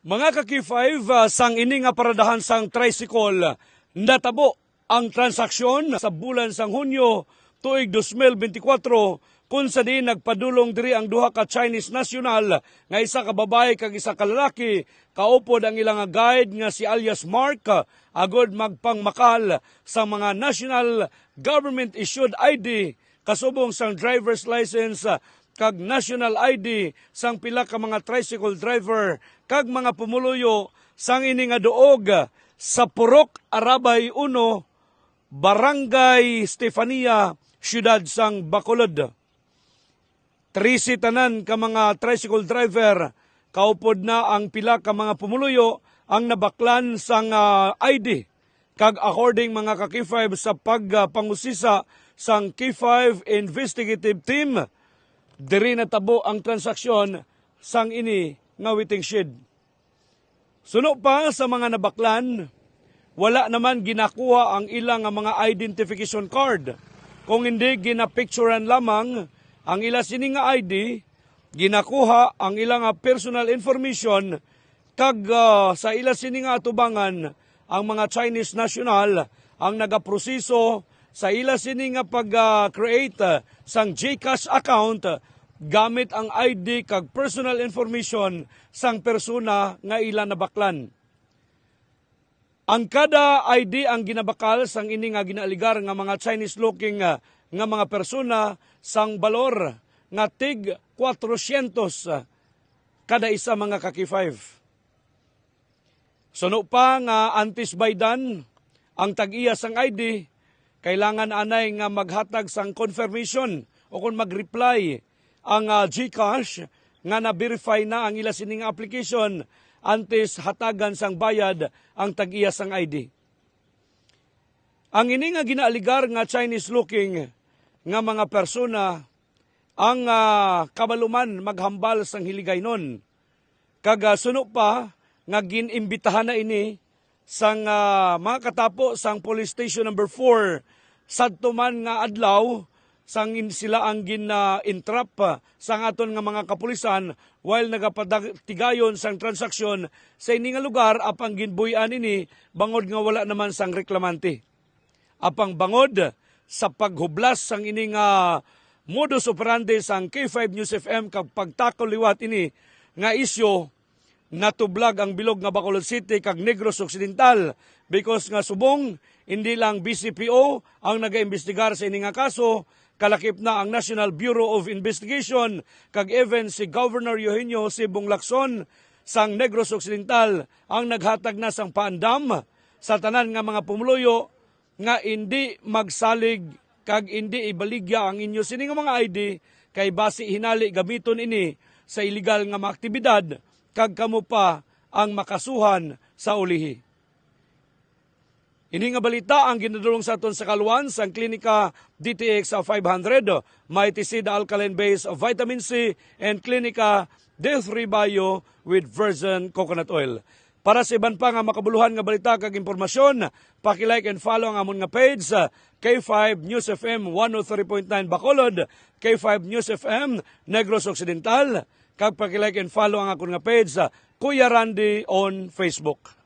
Mga kaki-5, sang ini nga paradahan sang tricycle, natabo ang transaksyon sa bulan sang Hunyo tuig 2024 kung sa di nagpadulong diri ang duha ka Chinese national nga isa ka babae kag isa ka lalaki, kaupod ang ilang guide nga si alias Mark agod magpangmakal sa mga national government issued ID kasubong sang driver's license kag national ID sang pila ka mga tricycle driver kag mga pumuluyo sang ini nga duog sa Purok Arabay 1, Barangay Stefania, Siyudad sang Bacolod. 13 tanan ka mga tricycle driver, kaupod na ang pila ka mga pumuluyo ang nabaklan sang ID kag according mga ka-K5 sa pagpangusisa sang K5 investigative team, diri natabo ang transaksyon sang ini nga waiting shed. Suno pa sa mga nabaklan, wala naman ginakuha ang ilang mga identification card. Kung hindi ginapicturean lamang ang ila sini nga ID, ginakuha ang ilang personal information kag sa ila sini nga atubangan ang mga Chinese national ang nagaproseso sa ila sini nga pag-create sang GCash account gamit ang ID kag personal information sang persona nga ila nabaklan. Ang kada ID ang ginabakal sang ini nga ginaligar nga mga Chinese looking nga mga persona sang balor nga tig 400 kada isa mga kaki-5. Suno pa nga antis baydan ang tag-iya sang ID, kailangan anay nga maghatag sang confirmation o kung mag-reply ang GCash nga na-verify na ang ila sining application antes hatagan sang bayad ang tag-iya sang ID. Ang ini nga ginaligar nga Chinese looking nga mga persona ang kabaluman maghambal sang hiligaynon. Kag suno pa nga ginimbitahan na ini sang mga katapo sang police station number 4 sadto man nga adlaw sang sila ang gina-entrap sang aton nga mga kapulisan while nagapatigayon sang transaksyon sa ini nga lugar apang ginbuyan ini bangod nga wala naman sang reklamante. Apang bangod sa paghublas sang ini nga modus operandi sang K5 News FM kag pagtakol liwat ini nga isyo natublag ang bilog nga Bacolod City kag Negros Occidental because nga subong hindi lang BCPO ang nagaimbestigar sa ini nga kaso, kalakip na ang National Bureau of Investigation kag even si Governor Eugenio Sibong Lacson sang Negros Occidental ang naghatag na sang paandam sa tanan nga mga pumuluyo nga hindi magsalig kag hindi ibaligya ang inyo sini nga mga ID kay base hinali gamiton ini sa illegal nga mga aktibidad kag kamo pa ang makasuhan sa ulihi. Ini nga balita ang ginadulong sa aton sa kaluan sang klinika DTX 500, Myticid Alkaline Base of Vitamin C and klinika D3 Bio with virgin coconut oil. Para sa iban pa nga makabuluhan nga balita kag impormasyon, paki-like and follow ang amon nga page sa K5 News FM 103.9 Bacolod, K5 News FM Negros Occidental, kag paki-like and follow ang akon nga page sa Kuya Randy on Facebook.